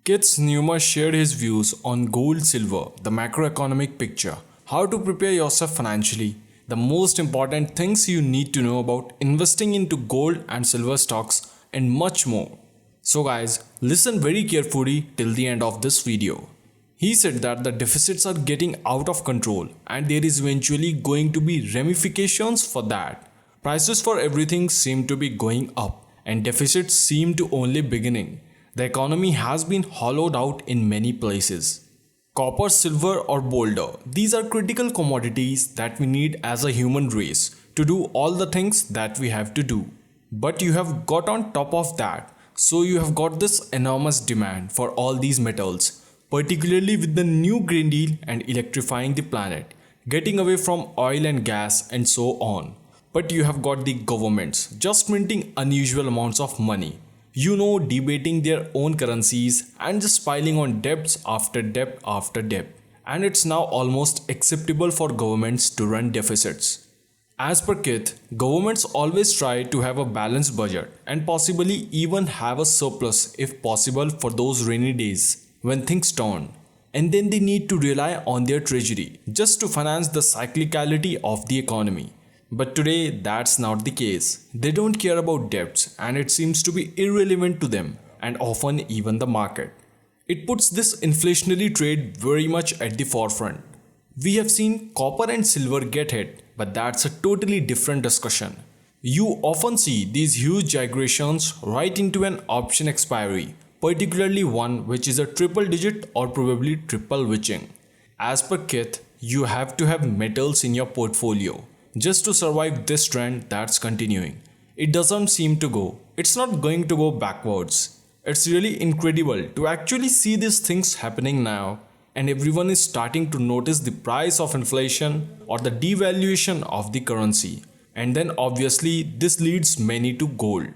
Keith Newman shared his views on gold, silver, the macroeconomic picture, how to prepare yourself financially, the most important things you need to know about investing into gold and silver stocks, and much more. So, guys, listen very carefully till the end of this video. He said that the deficits are getting out of control and there is eventually going to be ramifications for that. Prices for everything seem to be going up and deficits seem to only beginning. The economy has been hollowed out in many places. Copper, silver or boulder, these are critical commodities that we need as a human race to do all the things that we have to do. But you have got on top of that, so you have got this enormous demand for all these metals, particularly with the new Green Deal and electrifying the planet, getting away from oil and gas and so on. But you have got the governments just minting unusual amounts of money, debating their own currencies and just piling on debts after debt after debt. And it's now almost acceptable for governments to run deficits. As per Keith, governments always try to have a balanced budget and possibly even have a surplus if possible for those rainy days when things turn. And then they need to rely on their treasury just to finance the cyclicality of the economy. But today that's not the case. They don't care about debts and it seems to be irrelevant to them and often even the market. It puts this inflationary trade very much at the forefront. We have seen copper and silver get hit, but that's a totally different discussion. You often see these huge gyrations right into an option expiry, particularly one which is a triple digit or probably triple witching. As per Keith, you have to have metals in your portfolio just to survive this trend that's continuing. It doesn't seem to go. It's not going to go backwards. It's really incredible to actually see these things happening now, and everyone is starting to notice the price of inflation or the devaluation of the currency. And then obviously this leads many to gold.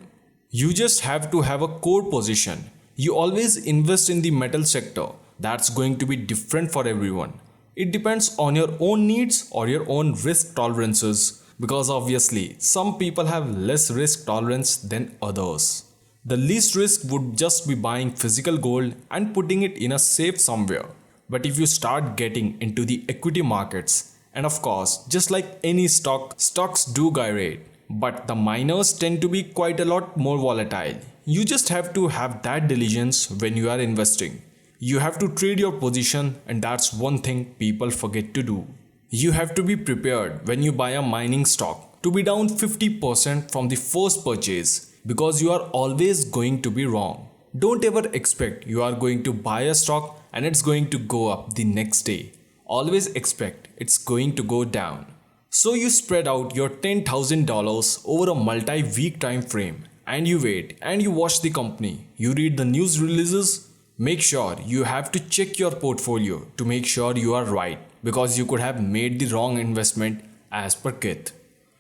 You just have to have a core position. You always invest in the metal sector. That's going to be different for everyone. It depends on your own needs or your own risk tolerances, because obviously some people have less risk tolerance than others. The least risk would just be buying physical gold and putting it in a safe somewhere. But if you start getting into the equity markets, and of course, just like any stock, stocks do gyrate, but the miners tend to be quite a lot more volatile. You just have to have that diligence when you are investing. You have to trade your position, and that's one thing people forget to do. You have to be prepared when you buy a mining stock to be down 50% from the first purchase, because you are always going to be wrong. Don't ever expect you are going to buy a stock and it's going to go up the next day. Always expect it's going to go down. So you spread out your $10,000 over a multi-week time frame and you wait and you watch the company. You read the news releases. Make sure you have to check your portfolio to make sure you are right, because you could have made the wrong investment as per Keith.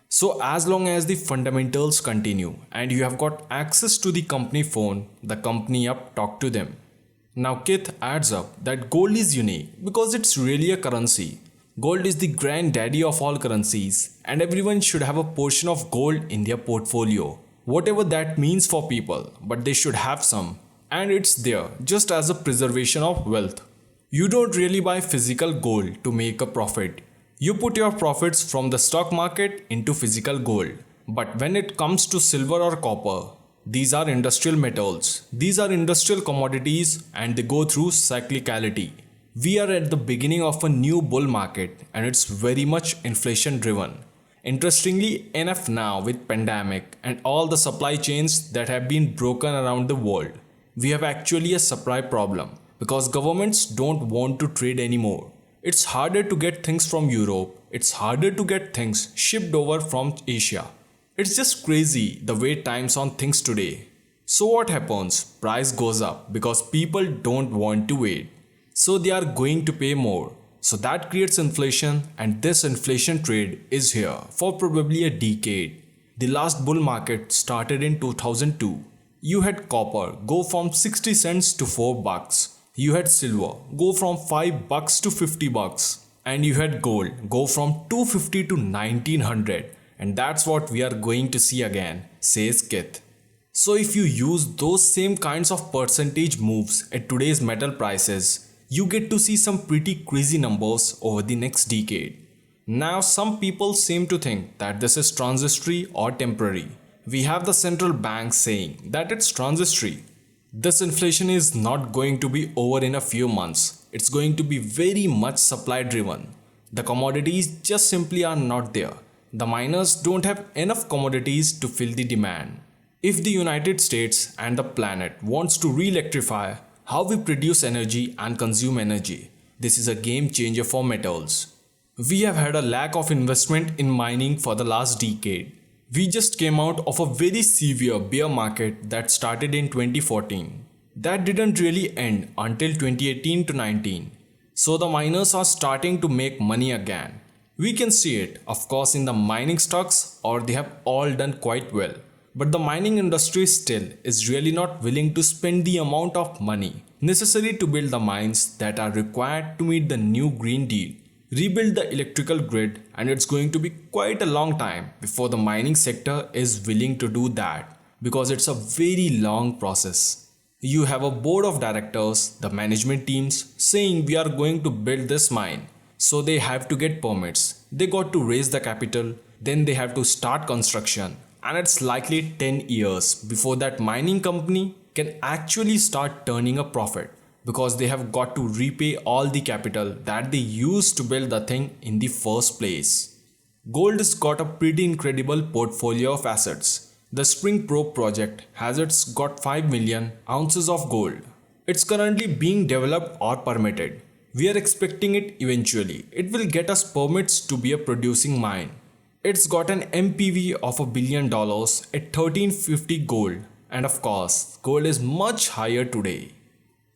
So as long as the fundamentals continue and you have got access to the company phone, the company up, talk to them. Now Keith adds up that gold is unique because it's really a currency. Gold is the granddaddy of all currencies and everyone should have a portion of gold in their portfolio. Whatever that means for people, but they should have some. And it's there just as a preservation of wealth. You don't really buy physical gold to make a profit. You put your profits from the stock market into physical gold. But when it comes to silver or copper, these are industrial metals. These are industrial commodities and they go through cyclicality. We are at the beginning of a new bull market and it's very much inflation driven. Interestingly enough, now with pandemic and all the supply chains that have been broken around the world, we have actually a supply problem because governments don't want to trade anymore. It's harder to get things from Europe. It's harder to get things shipped over from Asia. It's just crazy the way times on things today. So what happens? Price goes up because people don't want to wait. So they are going to pay more. So that creates inflation, and this inflation trade is here for probably a decade. The last bull market started in 2002. You had copper go from 60 cents to $4. You had silver go from $5 to $50. And you had gold go from 250 to 1900. And that's what we are going to see again, says Keith. So if you use those same kinds of percentage moves at today's metal prices, you get to see some pretty crazy numbers over the next decade. Now some people seem to think that this is transitory or temporary. We have the central bank saying that it's transitory. This inflation is not going to be over in a few months. It's going to be very much supply driven. The commodities just simply are not there. The miners don't have enough commodities to fill the demand. If the United States and the planet wants to re-electrify how we produce energy and consume energy, this is a game changer for metals. We have had a lack of investment in mining for the last decade. We just came out of a very severe bear market that started in 2014. That didn't really end until 2018 to 19. So the miners are starting to make money again. We can see it, of course, in the mining stocks, or they have all done quite well. But the mining industry still is really not willing to spend the amount of money necessary to build the mines that are required to meet the new Green Deal, rebuild the electrical grid, and it's going to be quite a long time before the mining sector is willing to do that because it's a very long process. You have a board of directors, the management teams saying we are going to build this mine. So they have to get permits, they got to raise the capital, then they have to start construction. And it's likely 10 years before that mining company can actually start turning a profit because they have got to repay all the capital that they used to build the thing in the first place. Gold has got a pretty incredible portfolio of assets. The Spring Probe project has got 5 million ounces of gold. It's currently being developed or permitted. We are expecting it eventually. It will get us permits to be a producing mine. It's got an MPV of $1 billion at 1350 gold, and of course, gold is much higher today.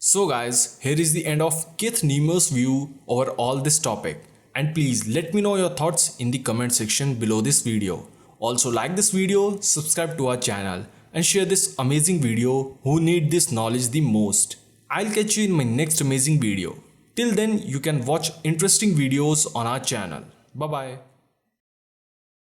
So guys, here is the end of Keith Nemo's view over all this topic, and please let me know your thoughts in the comment section below this video. Also like this video, subscribe to our channel, and share this amazing video who need this knowledge the most. I'll catch you in my next amazing video. Till then, you can watch interesting videos on our channel. Bye bye.